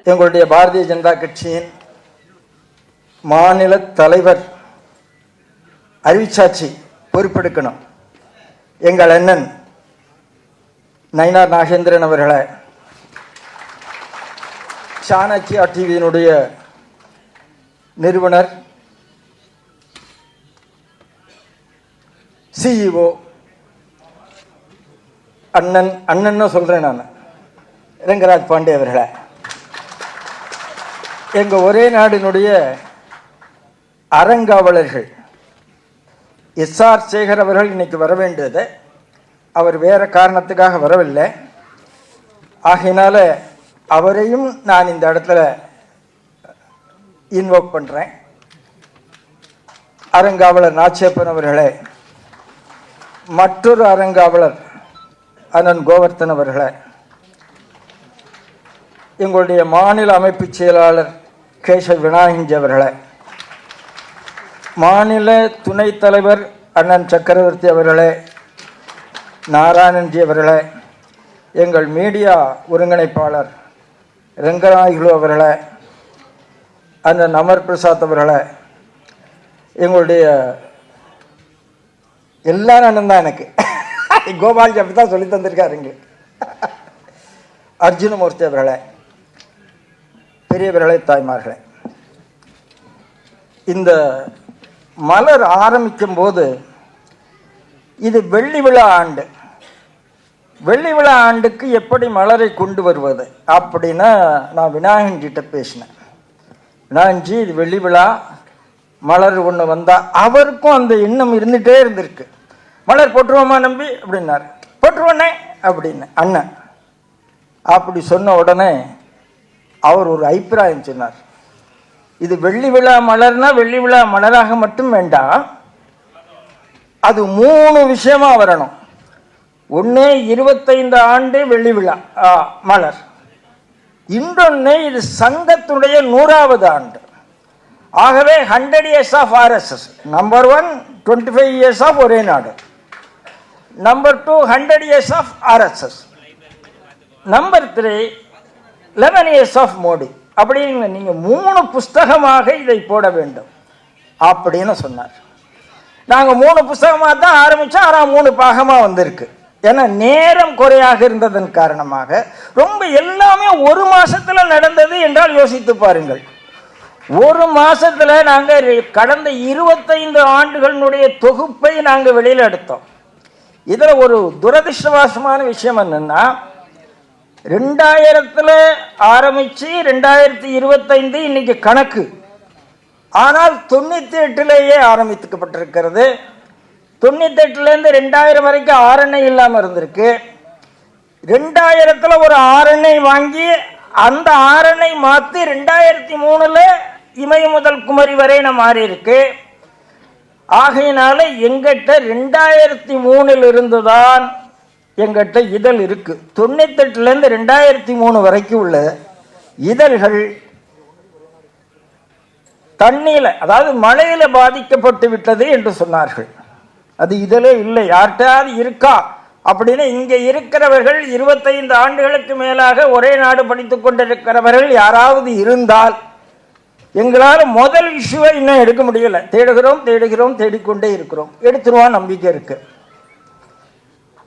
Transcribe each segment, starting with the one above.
எங்களுடைய பாரதிய ஜனதா கட்சியின் மாநில தலைவர் அறிவிச்சாட்சி பொறுப்பெடுக்கணும். எங்கள் அண்ணன் நயினார் நாகேந்திரன் அவர்களை சாணக்கியா டிவியினுடைய நிறுவனர், சிஇஓ அண்ணன் சொல்றேன் நான், ரங்கராஜ் பாண்டே அவர்களை, எங்க ஒரே நாடினுடைய அறங்காவலர்கள் SR சேகர் அவர்கள் இன்னைக்கு வர வேண்டியது, அவர் வேற காரணத்துக்காக வரவில்லை. ஆகையினால அவரையும் நான் இந்த இடத்துல இன்வோக் பண்றேன். அறங்காவலர் நாச்சியப்பன் அவர்களே, மற்றொரு அறங்காவலர் அண்ணன் கோவர்த்தன் அவர்களை, எங்களுடைய மாநில அமைப்பு செயலாளர் கேசவ் விநாயகன்ஜி அவர்களை, மாநில துணைத் தலைவர் அண்ணன் சக்கரவர்த்தி அவர்களே, நாராயணன்ஜி அவர்களே, எங்கள் மீடியா ஒருங்கிணைப்பாளர் ரங்கநாயகலு அவர்களை, அண்ணன் அமர் பிரசாத் அவர்களை, எங்களுடைய எல்லாரும் அண்ணன் தான் எனக்கு, கோபால்ஜி அப்படி தான் சொல்லி தந்திருக்காருங்க, அர்ஜுனமூர்த்தி அவர்களை, பெரியவர்களை, தாய்மார்களே, இந்த மலர் ஆரம்பிக்கும் போது இது வெள்ளி விழா ஆண்டு, வெள்ளி விழா ஆண்டுக்கு எப்படி மலரை கொண்டு வருவது அப்படின்னா நான் விநாயகன்கிட்ட பேசினேன். விநாயகன்ஜி, இது வெள்ளி விழா, மலர் ஒன்று வந்தா, அவருக்கும் அந்த எண்ணம் இருந்துகிட்டே இருந்திருக்கு. மலர் போட்டுருவோமா நம்பி அப்படின்னாரு. போட்டுருவோனே அப்படின்னு அண்ணன் அப்படி சொன்ன உடனே அவர் ஒரு அபிப்பிராயம் சொன்னார். இது வெள்ளி விழா மலர்னா வெள்ளி விழா மலராக மட்டும் வேண்டாம், அது 3 விஷயமா வரணும். ஒன்று 25 ஆண்டு வெள்ளி விழா மலர், இன்னொன்று இது சங்கத்துடைய 100வது ஆண்டு. ஆகவே 100 years of RSS. Number 1 25 years of ஒரே நாடு, number 2 100 years of RSS, number 3 11 years of Modi. அப்படின்னு நீங்க 3 புஸ்தகமாக இதை போட வேண்டும் அப்படின்னு சொன்னார். நாங்க 3 புஸ்தகமாக தான் ஆரம்பிச்சோம், ஆனால் 3 பாகமா வந்திருக்கு. ஏன்னா நேரம் குறையாக இருந்ததன் காரணமாக ரொம்ப எல்லாமே 1 மாசத்துல நடந்தது என்றால் யோசித்து பாருங்கள். 1 மாசத்துல நாங்க கடந்த 25 ஆண்டுகளுடைய தொகுப்பை நாங்க வெளியில எடுத்தோம். இதுல ஒரு துரதிருஷ்டவசமான விஷயம் என்னன்னா, 2000 ஆரம்பிச்சு 2025 இன்னைக்கு கணக்கு, ஆனால் 98 ஆரம்பிக்கப்பட்டிருக்கிறது. 98 2000 வரைக்கும் RNA இல்லாம இருந்திருக்கு. 2000 ஒரு RNA வாங்கி அந்த RNA மாத்தி 2003 இமய முதல் குமரி வரை மாறி இருக்கு. ஆகையினால எங்கிட்ட 2003 இருந்துதான் எங்கிட்ட இதழ் இருக்கு. 98 2003 வரைக்கும் உள்ள இதழ்கள் தண்ணீர, அதாவது மழையில பாதிக்கப்பட்டு விட்டது என்று சொன்னார்கள். அது இதழே இல்லை, யார்கிட்டாவது இருக்கா அப்படின்னு. இங்க இருக்கிறவர்கள் 25 ஆண்டுகளுக்கு மேலாக ஒரே நாடு படித்துக் கொண்டிருக்கிறவர்கள் யாராவது இருந்தால், எங்களால் முதல் இஷ்யூவை இன்னும் எடுக்க முடியல. தேடுகிறோம் தேடுகிறோம் தேடிக்கொண்டே இருக்கிறோம், எடுத்துருவான் நம்பிக்கை இருக்கு.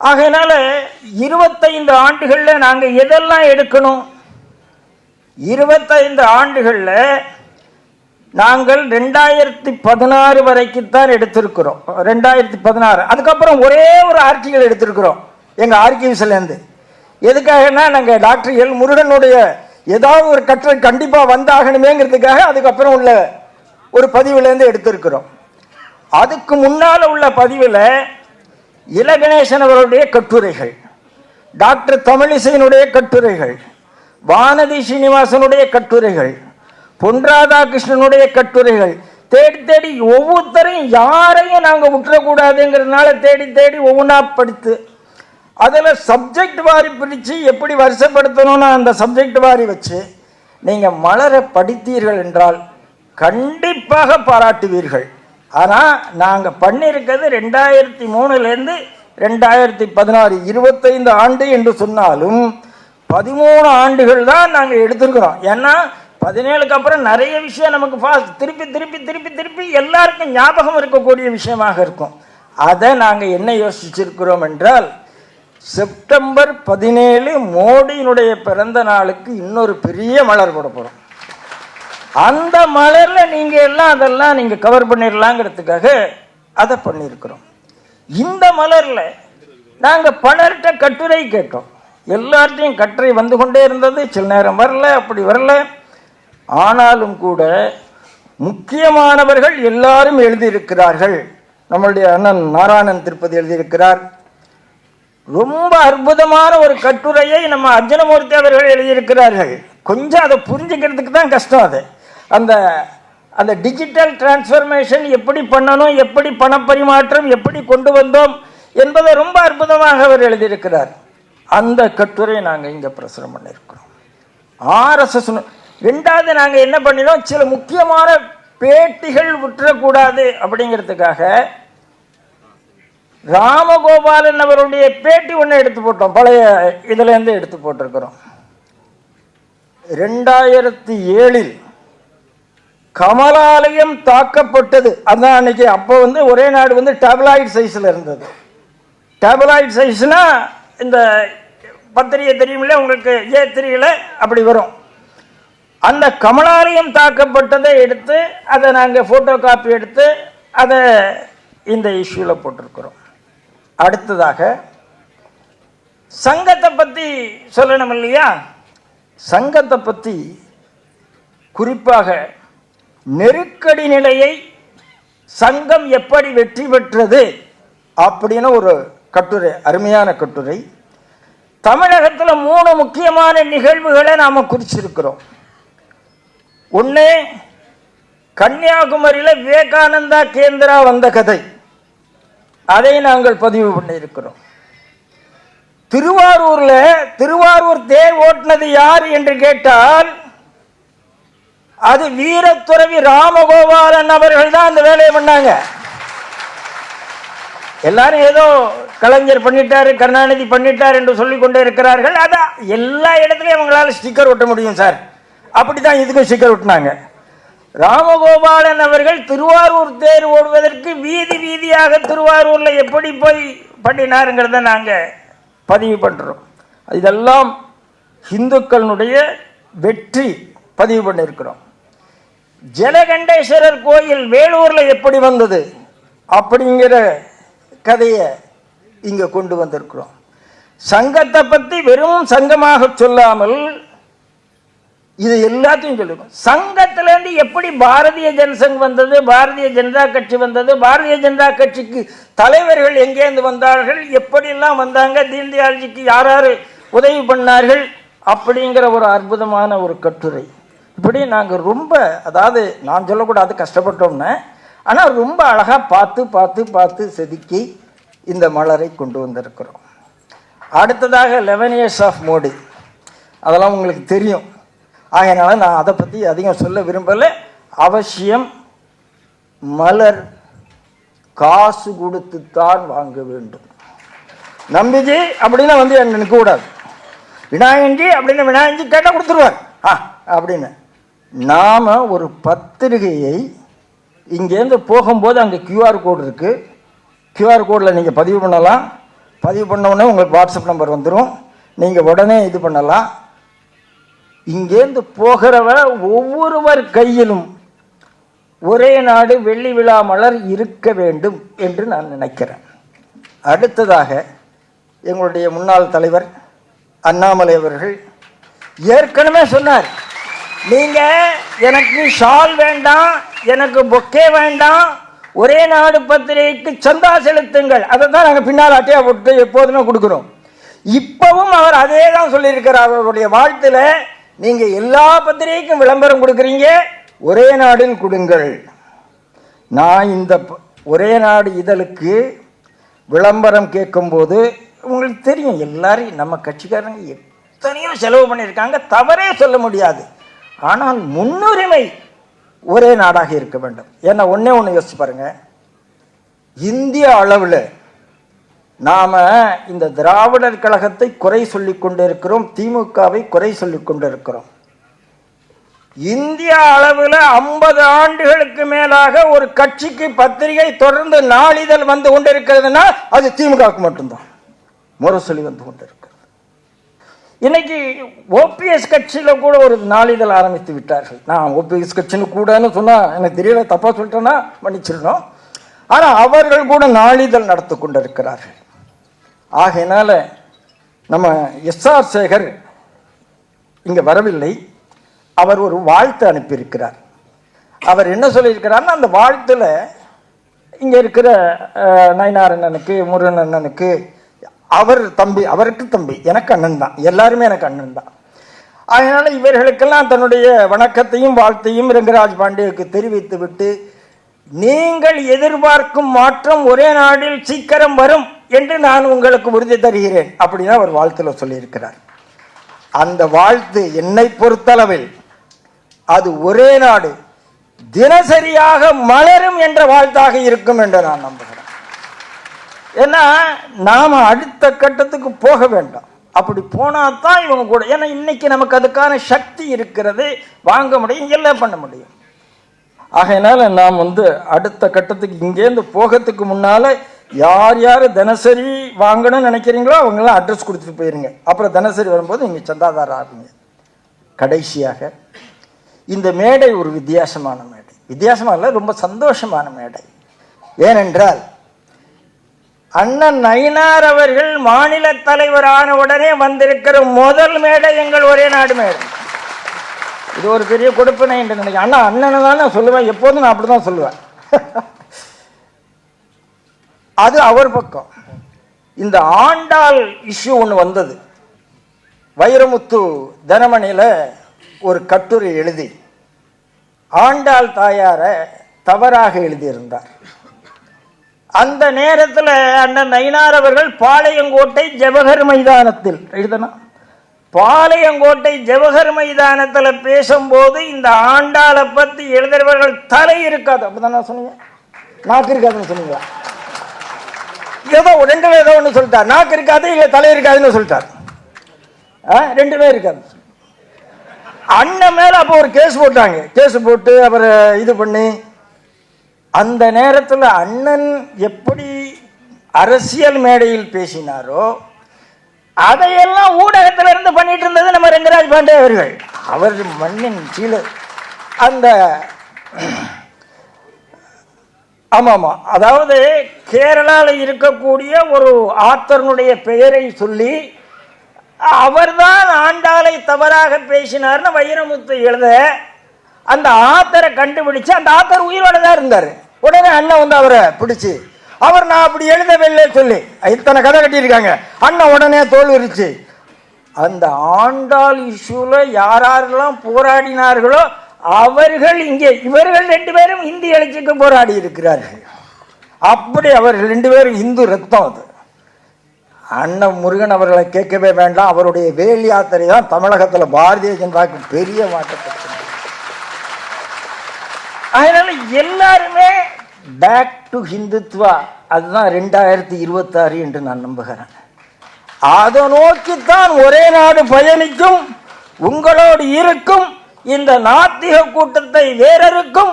ஆகையினால 25 ஆண்டுகள்ல நாங்க எதெல்லாம் எடுக்கணும்? 25 ஆண்டுகள்ல நாங்கள் 2016 வரைக்கும் தான் எடுத்திருக்கிறோம். 2016 அதுக்கப்புறம் ஒரே ஒரு ஆர்டிகல் எடுத்திருக்கிறோம் எங்க ஆர்கிவ்ஸ்ல இருந்து. எதுக்காகனா, நாங்க டாக்டர் எல் முருகனுடைய ஏதாவது ஒரு கட்டுரை கண்டிப்பா வந்தாகணுமேங்கிறதுக்காக அதுக்கப்புறம் உள்ள ஒரு பதிவுல இருந்து எடுத்திருக்கிறோம். அதுக்கு முன்னால உள்ள பதிவுல இலகணேசன் அவருடைய கட்டுரைகள், டாக்டர் தமிழிசையினுடைய கட்டுரைகள், வானதி ஸ்ரீனிவாசனுடைய கட்டுரைகள், பொன் ராதாகிருஷ்ணனுடைய கட்டுரைகள், தேடி தேடி ஒவ்வொருத்தரையும் யாரையும் நாங்க விட்டுறக்கூடாதுங்கிறதுனால தேடி தேடி ஒவ்வொன்றா படித்து அதில் சப்ஜெக்ட் வாரி பிரித்து எப்படி வரிசைப்படுத்தணும்னு அந்த சப்ஜெக்ட் வாரி வச்சு நீங்கள் மலரை படித்தீர்கள் என்றால் கண்டிப்பாக பாராட்டுவீர்கள். ஆனால் நாங்கள் பண்ணியிருக்கிறது 2003 2016 25 ஆண்டு என்று சொன்னாலும் 13 ஆண்டுகள் தான் நாங்கள் எடுத்திருக்கிறோம். ஏன்னா 17க்கு அப்புறம் நிறைய விஷயம் நமக்கு திருப்பி திருப்பி திருப்பி திருப்பி எல்லாருக்கும் ஞாபகம் இருக்கக்கூடிய விஷயமாக இருக்கும். அதை நாங்கள் என்ன யோசிச்சிருக்கிறோம் என்றால், செப்டம்பர் 17 மோடியினுடைய பிறந்த நாளுக்கு இன்னொரு பெரிய மலர் போட போகிறோம். அந்த மலரில் நீங்கள் எல்லாம் அதெல்லாம் நீங்கள் கவர் பண்ணிடலாங்கிறதுக்காக அதை பண்ணியிருக்கிறோம். இந்த மலரில் நாங்கள் பலர்கிட்ட கட்டுரை கேட்டோம். எல்லார்ட்டையும் கட்டுரை வந்து கொண்டே இருந்தது. சில நேரம் வரல, அப்படி வரல. ஆனாலும் கூட முக்கியமானவர்கள் எல்லாரும் எழுதியிருக்கிறார்கள். நம்மளுடைய அண்ணன் நாராயணன் திருப்பதி எழுதியிருக்கிறார். ரொம்ப அற்புதமான ஒரு கட்டுரையை நம்ம அர்ஜுனமூர்த்தி அவர்கள் எழுதியிருக்கிறார்கள். கொஞ்சம் அதை புரிஞ்சுக்கிறதுக்கு தான் கஷ்டம். அது அந்த அந்த டிஜிட்டல் டிரான்ஸ்ஃபர்மேஷன் எப்படி பண்ணணும், எப்படி பணப்பரிமாற்றம் எப்படி கொண்டு வந்தோம் என்பதை ரொம்ப அற்புதமாக அவர் எழுதியிருக்கிறார். அந்த கட்டுரை நாங்கள் இங்கே பிரசுரம் பண்ணியிருக்கிறோம். ஆர்எஸ்எஸ். ரெண்டாவது நாங்கள் என்ன பண்ணினோம், சில முக்கியமான பேட்டிகள் விட்டுறக்கூடாது அப்படிங்கிறதுக்காக ராமகோபாலன் அவருடைய பேட்டி ஒன்று எடுத்து போட்டோம். பழைய இதுலேருந்து எடுத்து போட்டிருக்கிறோம். 2007 கமலாலயம் தாக்கப்பட்டது. அதான் அன்னைக்கு. அப்போ ஒரே நாடு டேப்லாய்ட் சைஸில் இருந்தது. டேப்லாய்ட் சைஸ்னா இந்த பத்திரிகை தெரியுமில்ல உங்களுக்கு, A3ல அப்படி வரும். அந்த கமலாலயம் தாக்கப்பட்டதை எடுத்து அதை நாங்கள் ஃபோட்டோ காப்பி எடுத்து அதை இந்த இஷ்யூவில் போட்டிருக்கிறோம். அடுத்ததாக சங்கத்தை பற்றி சொல்லணும் இல்லையா? சங்கத்தை பற்றி குறிப்பாக நெருக்கடி நிலையை சங்கம் எப்படி வெற்றி பெற்றது அப்படின்னு ஒரு கட்டுரை, அருமையான கட்டுரை. தமிழகத்தில் 3 முக்கியமான நிகழ்வுகளை நாம் குறிச்சிருக்கிறோம். ஒன்று, கன்னியாகுமரியில் விவேகானந்தா கேந்திரா வந்த கதை, அதை நாங்கள் பதிவு பண்ணியிருக்கிறோம். திருவாரூர் தேர் ஓட்டினது யார் என்று கேட்டால் அது வீரத்துறவி ராமகோபாலன் அவர்கள் தான் அந்த வேலையை பண்ணாங்க. எல்லாரும் ஏதோ கலைஞர் பண்ணிட்டாரு, கருணாநிதி பண்ணிட்டார் என்று சொல்லிக் கொண்டே இருக்கிறார்கள். அதான் எல்லா இடத்துலையும் அவங்களால ஸ்டிக்கர் ஒட்ட முடியும் சார், அப்படிதான் இதுக்கும் ஸ்டிக்கர் ஒட்டினாங்க. ராமகோபாலன் அவர்கள் திருவாரூர் தேர் ஓடுவதற்கு வீதி வீதியாக திருவாரூரில் எப்படி போய் பண்ணினாருங்கிறத நாங்கள் பதிவு பண்ணுறோம். இதெல்லாம் இந்துக்களுடைய வெற்றி பதிவு பண்ணியிருக்கிறோம். ஜலகண்டேஸ்வரர் கோயில் வேலூரில் எப்படி வந்தது அப்படிங்கிற கதையை இங்கே கொண்டு வந்திருக்கிறோம். சங்கத்தை பற்றி வெறும் சங்கமாக சொல்லாமல் இது எல்லாத்தையும் சொல்லுவோம். சங்கத்திலேருந்து எப்படி பாரதிய ஜனசங் வந்தது, பாரதிய ஜனதா கட்சி வந்தது, பாரதிய ஜனதா கட்சிக்கு தலைவர்கள் எங்கேருந்து வந்தார்கள், எப்படியெல்லாம் வந்தாங்க, தீன்தயாள்ஜிக்கு யார் யார் உதவி பண்ணார்கள் அப்படிங்கிற ஒரு அற்புதமான ஒரு கட்டுரை. இப்படி நாங்கள் ரொம்ப, அதாவது நான் சொல்லக்கூடாது கஷ்டப்பட்டோம்னு, ஆனால் ரொம்ப அழகாக பார்த்து பார்த்து பார்த்து செதுக்கி இந்த மலரை கொண்டு வந்திருக்கிறோம். அடுத்ததாக 11 years ஆஃப் மோடி, அதெல்லாம் உங்களுக்கு தெரியும். ஆகையினால நான் அதை பற்றி அதிகம் சொல்ல விரும்பலை. அவசியம் மலர் காசு கொடுத்துத்தான் வாங்க வேண்டும். நம்பிஜி அப்படின்னா என்ன நிற்கக்கூடாது. விநாயகன்ஜி அப்படின்னு விநாயகன்ஜி கேட்டால் கொடுத்துருவார் அப்படின்னு. நாம் ஒரு பத்திரிகையை இங்கேருந்து போகும்போது அங்கே கியூஆர் கோடு இருக்குது. கியூஆர் கோடில் நீங்கள் பதிவு பண்ணலாம். பதிவு பண்ண உடனே உங்களுக்கு வாட்ஸ்அப் நம்பர் வந்துடும். நீங்கள் உடனே இது பண்ணலாம். இங்கேருந்து போகிறவ ஒவ்வொருவர் கையிலும் ஒரே நாடு வெள்ளி விழா மலர் இருக்க வேண்டும் என்று நான் நினைக்கிறேன். அடுத்ததாக எங்களுடைய முன்னாள் தலைவர் அண்ணாமலை அவர்கள் ஏற்கனவே சொன்னார், நீங்கள் எனக்கு ஷால் வேண்டாம், எனக்கு பொக்கே வேண்டாம், ஒரே நாடு பத்திரிகைக்கு சந்தா செலுத்துங்கள். அதை தான் நாங்கள் பின்னால் அட்டையா போட்டு எப்போதுமே கொடுக்குறோம். இப்பவும் அவர் அதே தான் சொல்லியிருக்கிறார் அவருடைய வாழ்த்தில். நீங்கள் எல்லா பத்திரிகைக்கும் விளம்பரம் கொடுக்குறீங்க, ஒரே நாடில் கொடுங்கள். நான் இந்த ஒரே நாடு இதழுக்கு விளம்பரம் கேட்கும்போது உங்களுக்கு தெரியும், எல்லாரும் நம்ம கட்சிக்காரங்க எத்தனையோ செலவு பண்ணியிருக்காங்க, தவறே சொல்ல முடியாது. ஆனால் முன்னுரிமை ஒரே நாடாக இருக்க வேண்டும். ஏன்னா ஒன்றே ஒன்று யோசிச்சு பாருங்க, இந்திய அளவில் நாம இந்த திராவிடர் கழகத்தை குறை சொல்லிக் கொண்டிருக்கிறோம், திமுகவை குறை சொல்லிக் கொண்டிருக்கிறோம். இந்திய அளவில் 50 ஆண்டுகளுக்கு மேலாக ஒரு கட்சிக்கு பத்திரிகை தொடர்ந்து நாளிதழ் வந்து கொண்டிருக்கிறதுனா அது திமுகவுக்கு மட்டும்தான் முரசொலி வந்து கொண்டிருக்கிறது. இன்னைக்கு ஓபிஎஸ் கட்சியில கூட ஒரு நாளிதழ் ஆரம்பித்து விட்டார்கள். நான் ஓபிஎஸ் கட்சின்னு கூடன்னு சொன்னா எனக்கு தெரியல, தப்பா சொல்லிட்டேன்னா மன்னிச்சிடணும். ஆனா அவர்கள் கூட நாளிதழ் நடத்தி கொண்டிருக்கிறார்கள். ஆகையினால நம்ம எஸ்ஆர் சேகர் இங்க வரவில்லை. அவர் ஒரு வாழ்த்து அனுப்பியிருக்கிறார். அவர் என்ன சொல்லியிருக்கிறார்னா, அந்த வாழ்த்துல இங்க இருக்கிற நயினார் அண்ணனுக்கு, முருகன் அண்ணனுக்கு, அவர் தம்பி, அவருக்கு தம்பி, எனக்கு அண்ணன் தான், எல்லாருமே எனக்கு அண்ணன் தான். அதனால இவர்களுக்கெல்லாம் தன்னுடைய வணக்கத்தையும் வாழ்த்தையும் ரங்கராஜ் பாண்டேவுக்கு தெரிவித்து விட்டு, நீங்கள் எதிர்பார்க்கும் மாற்றம் ஒரே நாளில் சீக்கிரம் வரும் என்று நான் உங்களுக்கு உறுதி தருகிறேன் அப்படின்னு அவர் வாழ்த்துல சொல்லியிருக்கிறார். அந்த வாழ்த்து என்னை பொறுத்தளவில் அது ஒரே நாடு தினசரியாக மலரும் என்ற வாழ்த்தாக இருக்கும் என்று நான் நம்புகிறேன். ஏன்னா நாம அடுத்த கட்டத்துக்கு போக வேண்டாம். அப்படி போனா தான் இவங்க கூட, ஏன்னா இன்னைக்கு நமக்கு அதுக்கான சக்தி இருக்கிறது, வாங்க முடியும், எல்லாம் பண்ண முடியும். ஆகையினால நாம் அடுத்த கட்டத்துக்கு இங்கேருந்து போகிறதுக்கு முன்னால யார் யார் தினசரி வாங்கணும்னு நினைக்கிறீங்களோ அவங்களாம் அட்ரஸ் கொடுத்துட்டு போயிருங்க. அப்புறம் தினசரி வரும்போது நீங்க சந்தாதாரர் ஆகுங்க. கடைசியாக இந்த மேடை ஒரு வித்தியாசமான மேடை. வித்தியாசமா இல்லை, ரொம்ப சந்தோஷமான மேடை. ஏனென்றால் அண்ணன் நயினார் அவர்கள் மாநில தலைவரான உடனே வந்திருக்கிற முதல் மேடை எங்கள் ஒரே நாடு மேடை. இது ஒரு பெரிய கொடுப்பினை என்று நினைக்கிறேன். அண்ணா அண்ணனை தான் நான் சொல்லுவேன், எப்போதும் நான் அப்படிதான் சொல்லுவேன். அது அவர் பக்கம். இந்த ஆண்டாள் இஷ்யூ ஒன்று வந்தது. வைரமுத்து தினமணியில ஒரு கட்டுரை எழுதி ஆண்டாள் தாயார தவறாக எழுதியிருந்தார். அந்த நேரத்தில் அண்ணன் நயினார் அவர்கள் பாளையங்கோட்டை ஜவஹர் மைதானத்தில் எழுதணும், பாளையங்கோட்டை ஜவஹர் மைதானத்தில் பேசும்போது இந்த ஆண்டாளை பத்தி எழுதுறவர்கள் தலை இருக்காது, அப்படிதான் சொன்னீங்க, நாக்கு இருக்காதுன்னு சொன்னீங்களா? ஏதோ ரெண்டுல ஏதோ ஒன்று சொல்லிட்டார், நாக்கு இருக்காது இல்லை தலை இருக்காதுன்னு சொல்லிட்டார். ரெண்டுமே இருக்காது. அண்ணன் மேல அப்போ ஒரு கேஸ் போட்டாங்க. கேஸ் போட்டு அவரை இது பண்ணி, அந்த நேரத்தில் அண்ணன் எப்படி அரசியல் மேடையில் பேசினாரோ அதையெல்லாம் ஊடகத்தில் இருந்து பண்ணிட்டு இருந்தது நம்ம ரங்கராஜ் பாண்டே அவர்கள். அவர் மண்ணின் கீழே அந்த ஆமாமா, அதாவது கேரளாவில் இருக்கக்கூடிய ஒரு ஆத்தரனுடைய பெயரை சொல்லி அவர்தான் ஆண்டாளை தவறாக பேசினார்னு வைரமுத்து எழுத, அந்த ஆத்தரை கண்டுபிடிச்சு, அந்த ஆத்தர் உயிரோட தான் இருந்தார். உடனே அண்ணன் அவரை பிடிச்சு, அவர் நான் அப்படி எழுதவில்லை சொல்லி இத்தனை கதை கட்டியிருக்காங்க. அண்ணன் உடனே தோல் விரிச்சு, அந்த ஆண்டாள் இஷ்யூல யாரெல்லாம் போராடினார்களோ அவர்கள் இங்கே, இவர்கள் 2 பேரும் இந்தி எழுச்சிக்கு போராடி இருக்கிறார்கள். அப்படி அவர்கள் 2 பேரும் இந்து ரத்தம். அது அண்ணன் முருகன் அவர்களை கேட்கவே வேண்டாம். அவருடைய வேல் யாத்திரை தான் தமிழகத்தில் பாரதிய ஜனதாவுக்கு பெரிய மாற்றத்தை. அதனால எல்லாருமே பேக் டு ஹிந்துத்வா, அதுதான் 2026 என்று நான் நம்புகிறேன். அதை நோக்கித்தான் ஒரே நாடு பயணிக்கும், உங்களோடு இருக்கும். இந்த நாத்திக கூட்டத்தை வேறறுக்கும்.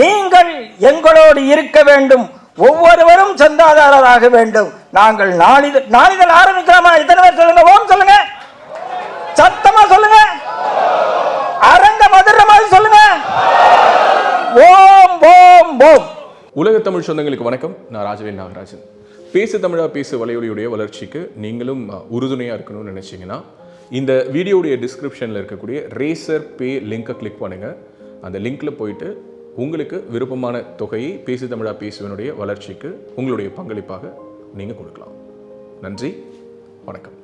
நீங்கள் எங்களோடு இருக்க வேண்டும், ஒவ்வொருவரும் சந்தாதாரராக வேண்டும். நாங்கள் நாளிதழ் ஆரம்பிக்கலாமா? இத்தனை பேர் சொல்லுங்க, ஓம் சொல்லுங்க, சத்தமா சொல்லுங்க, அரங்க மதுரமாக சொல்லுங்க, ஓம் ஓம் ஓம். உலக தமிழ் சொந்தங்களுக்கு வணக்கம். நான் ராஜவேல் நாகராஜன். பேசு தமிழா பேசு வலையொலியுடைய வளர்ச்சிக்கு நீங்களும் உறுதுணையாக இருக்கணும்னு நினச்சிங்கன்னா இந்த வீடியோடைய டிஸ்கிரிப்ஷனில் இருக்கக்கூடிய ரேசர் பே லிங்கை கிளிக் பண்ணுங்கள். அந்த லிங்க்கில் போயிட்டு உங்களுக்கு விருப்பமான தொகையை பேசு தமிழா பேசுவனுடைய வளர்ச்சிக்கு உங்களுடைய பங்களிப்பாக நீங்கள் கொடுக்கலாம். நன்றி, வணக்கம்.